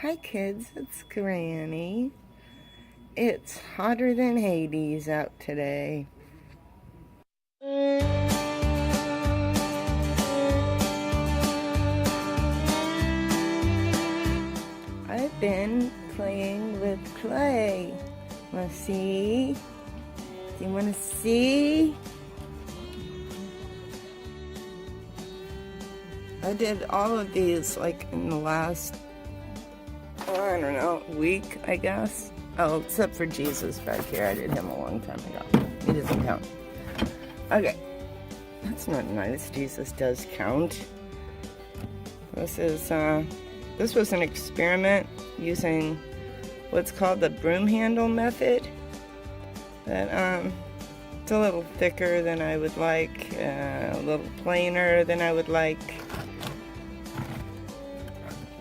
Hi kids, it's Granny. It's hotter than Hades out today. I've been playing with clay. Wanna see? Do you wanna see? I did all of these like in the last, I don't know, week, I guess. Oh, except for Jesus back here. I did him a long time ago. He doesn't count. Okay. That's not nice. Jesus does count. This was an experiment using what's called the broom handle method. That it's a little thicker than I would like, a little plainer than I would like.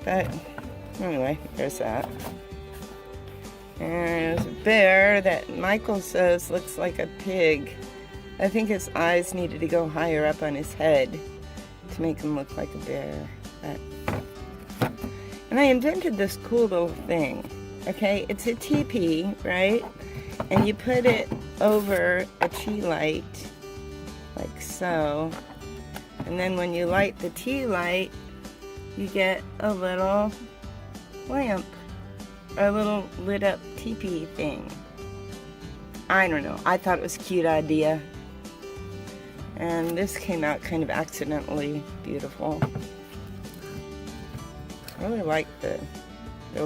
But anyway, there's that. And there's a bear that Michael says looks like a pig. I think his eyes needed to go higher up on his head to make him look like a bear. And I invented this cool little thing. Okay, it's a teepee, right? And you put it over a tea light, like so. And then when you light the tea light, you get a little lamp, a little lit up teepee thing. I don't know, I thought it was a cute idea. And this came out kind of accidentally beautiful. I really like the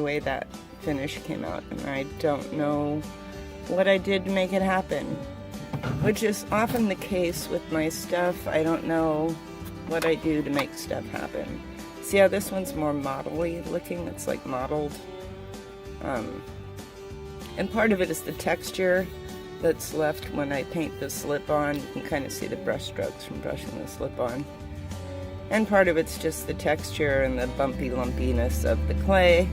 way that finish came out, and I don't know what I did to make it happen, which is often the case with my stuff. I don't know what I do to make stuff happen. See how this one's more model-y looking? It's like modeled. And part of it is the texture that's left when I paint the slip on. You can kind of see the brush strokes from brushing the slip on. And part of it's just the texture and the bumpy lumpiness of the clay.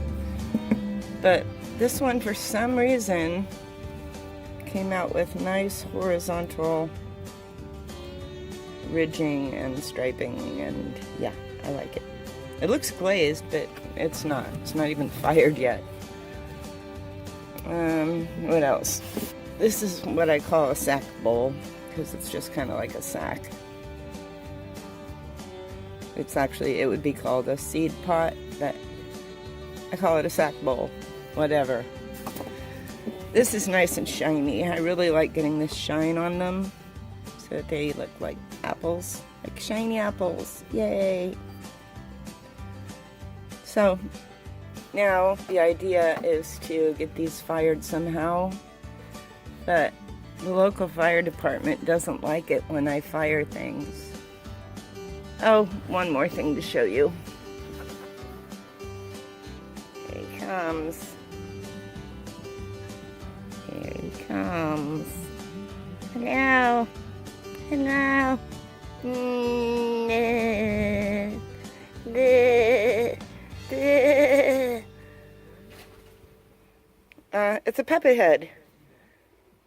But this one, for some reason, came out with nice horizontal ridging and striping, and yeah, I like it. It looks glazed, but it's not. It's not even fired yet. What else? This is what I call a sack bowl, because it's just kind of like a sack. It's actually, it would be called a seed pot, but I call it a sack bowl. Whatever. This is nice and shiny. I really like getting this shine on them so that they look like apples, like shiny apples. Yay! So now the idea is to get these fired somehow, but the local fire department doesn't like it when I fire things. Oh, one more thing to show you. Here he comes. Here he comes. Hello. Hello. It's a puppet head.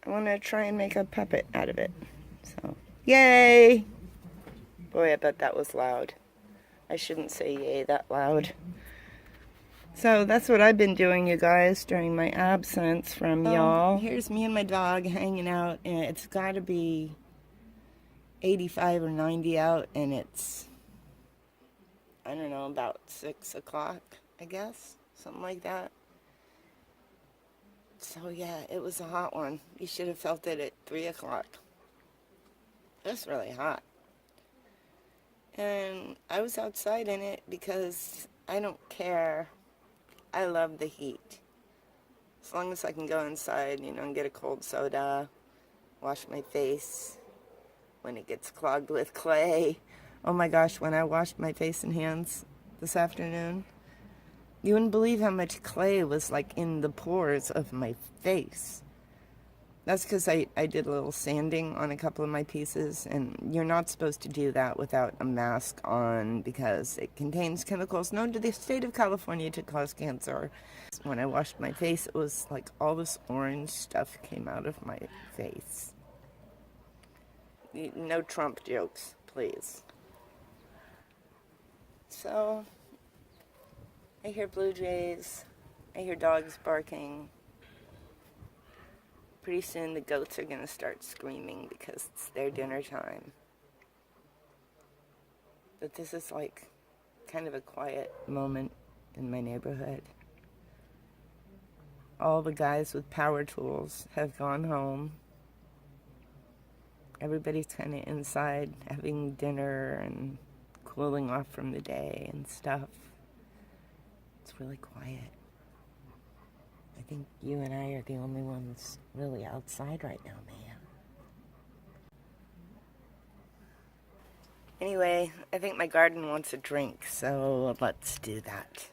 I want to try and make a puppet out of it. So, yay! Boy, I bet that was loud. I shouldn't say yay that loud. So that's what I've been doing, you guys, during my absence from y'all. Here's me and my dog hanging out, and it's got to be 85 or 90 out, and it's, I don't know, about 6 o'clock, I guess, something like that. So yeah, it was a hot one. You should have felt it at 3 o'clock. It's really hot. And I was outside in it because I don't care. I love the heat. As long as I can go inside, you know, and get a cold soda, wash my face when it gets clogged with clay. Oh my gosh, when I washed my face and hands this afternoon, you wouldn't believe how much clay was like in the pores of my face. That's because I did a little sanding on a couple of my pieces, and you're not supposed to do that without a mask on because it contains chemicals known to the state of California to cause cancer. When I washed my face, it was like all this orange stuff came out of my face. No Trump jokes, please. So, I hear blue jays. I hear dogs barking. Pretty soon the goats are going to start screaming because it's their dinner time. But this is like kind of a quiet moment in my neighborhood. All the guys with power tools have gone home. Everybody's kind of inside having dinner and cooling off from the day and stuff. It's really quiet. I think you and I are the only ones really outside right now, Mea. Anyway, I think my garden wants a drink, so let's do that.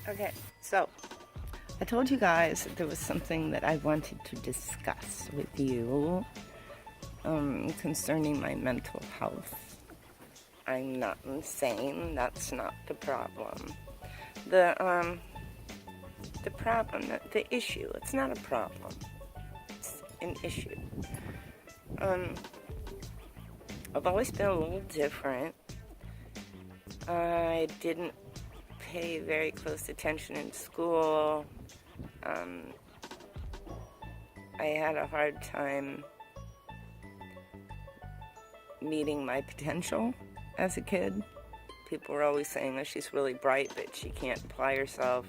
Okay, so I told you guys that there was something that I wanted to discuss with you concerning my mental health. I'm not insane. That's not the problem. The problem, the issue. It's not a problem. It's an issue. I've always been a little different. I didn't pay very close attention in school. I had a hard time meeting my potential as a kid. People were always saying that she's really bright, but she can't apply herself.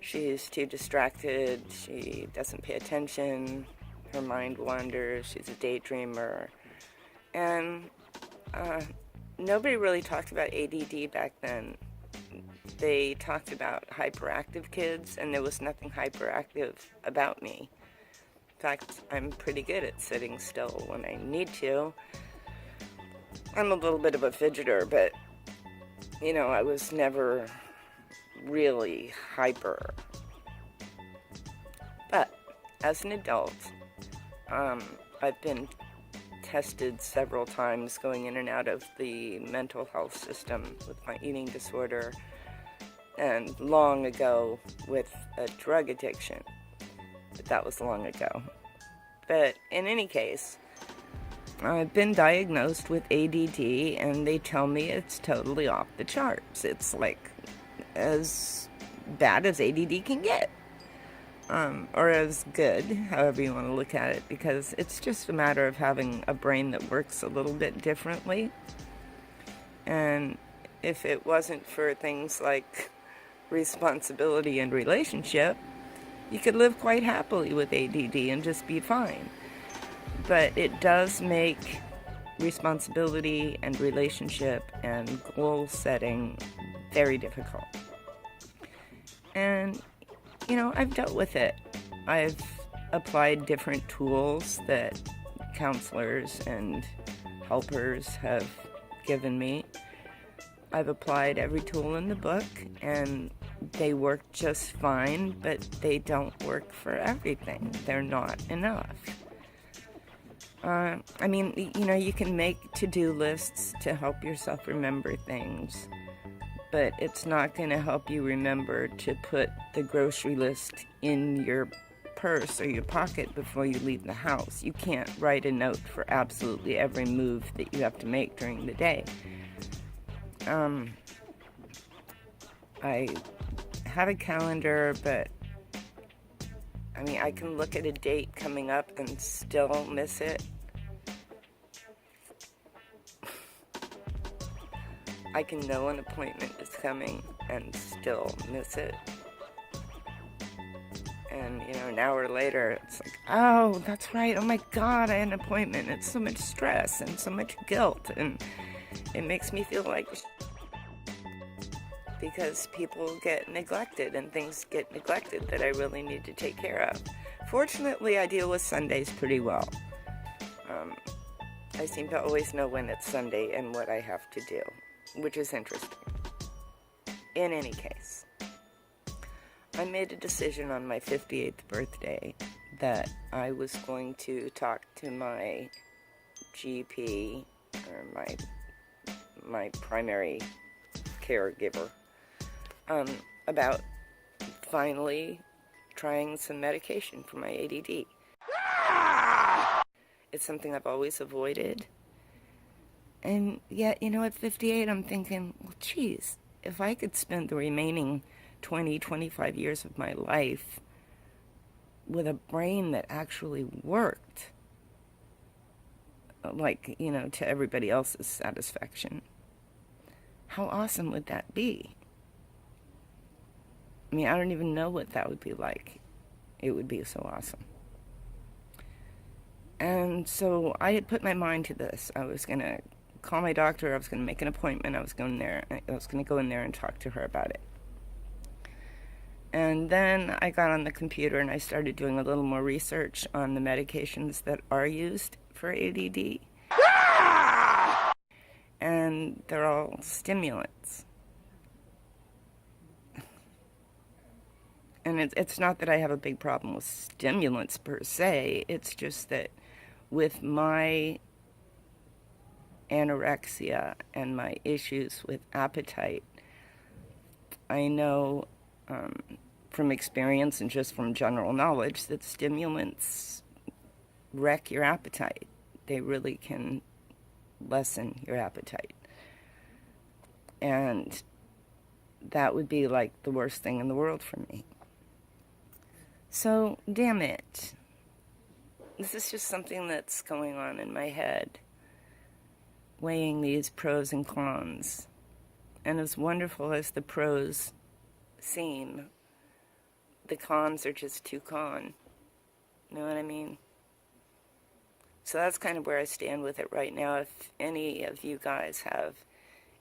She's too distracted. She doesn't pay attention. Her mind wanders. She's a daydreamer. And nobody really talked about A.D.D. back then. They talked about hyperactive kids, and there was nothing hyperactive about me. In fact, I'm pretty good at sitting still when I need to. I'm a little bit of a fidgeter, but, you know, I was never really hyper. But as an adult, I've been tested several times going in and out of the mental health system with my eating disorder, and long ago with a drug addiction. But that was long ago. But in any case, I've been diagnosed with A.D.D. and they tell me it's totally off the charts. It's like as bad as A.D.D. can get. Or as good, however you want to look at it, because it's just a matter of having a brain that works a little bit differently. And if it wasn't for things like responsibility and relationship, you could live quite happily with A.D.D. and just be fine. But it does make responsibility and relationship and goal setting very difficult. And, you know, I've dealt with it. I've applied different tools that counselors and helpers have given me. I've applied every tool in the book, and they work just fine, but they don't work for everything. They're not enough. I mean, you know, you can make to-do lists to help yourself remember things, but it's not going to help you remember to put the grocery list in your purse or your pocket before you leave the house. You can't write a note for absolutely every move that you have to make during the day. I have a calendar, but I mean, I can look at a date coming up and still miss it. I can know an appointment is coming and still miss it. And, an hour later, it's like, oh, that's right. Oh my God, I had an appointment. It's so much stress and so much guilt. And it makes me feel like because people get neglected and things get neglected that I really need to take care of. Fortunately, I deal with Sundays pretty well. I seem to always know when it's Sunday and what I have to do, which is interesting. In any case, I made a decision on my 58th birthday that I was going to talk to my GP, or my primary caregiver, about finally trying some medication for my ADD. It's something I've always avoided. And yet, at 58, I'm thinking, well, geez, if I could spend the remaining 20, 25 years of my life with a brain that actually worked, like, to everybody else's satisfaction, how awesome would that be? I mean, I don't even know what that would be like. It would be so awesome. And so I had put my mind to this. I was going to call my doctor. I was going to make an appointment. I was going to go in there and talk to her about it. And then I got on the computer and I started doing a little more research on the medications that are used for ADD. And they're all stimulants. And it's not that I have a big problem with stimulants per se. It's just that with my anorexia and my issues with appetite, I know from experience and just from general knowledge that stimulants wreck your appetite. They really can lessen your appetite. And that would be like the worst thing in the world for me. So, damn it. This is just something that's going on in my head, weighing these pros and cons. And as wonderful as the pros seem, the cons are just too con. You know what I mean? So that's kind of where I stand with it right now. If any of you guys have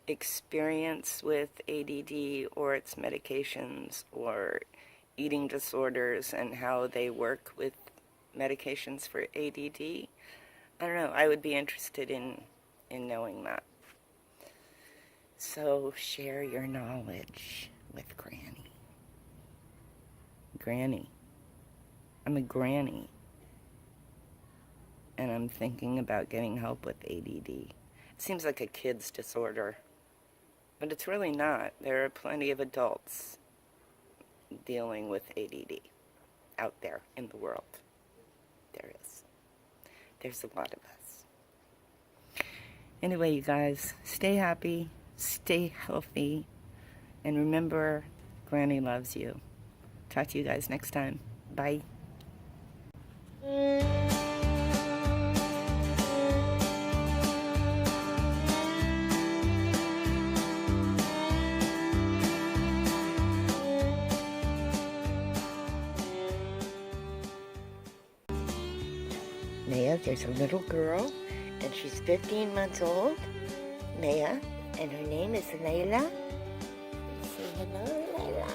experience with ADD or its medications or eating disorders and how they work with medications for ADD, I don't know, I would be interested in knowing that. So share your knowledge with Granny. Granny. I'm a granny. And I'm thinking about getting help with ADD. It seems like a kid's disorder, but it's really not. There are plenty of adults dealing with ADD out there in the world. There is. There's a lot of us. Anyway, you guys, stay happy, stay healthy, and remember, Granny loves you. Talk to you guys next time. Bye. Mea, there's a little girl, and she's 15 months old, Mea, and her name is Layla. Say hello, Layla.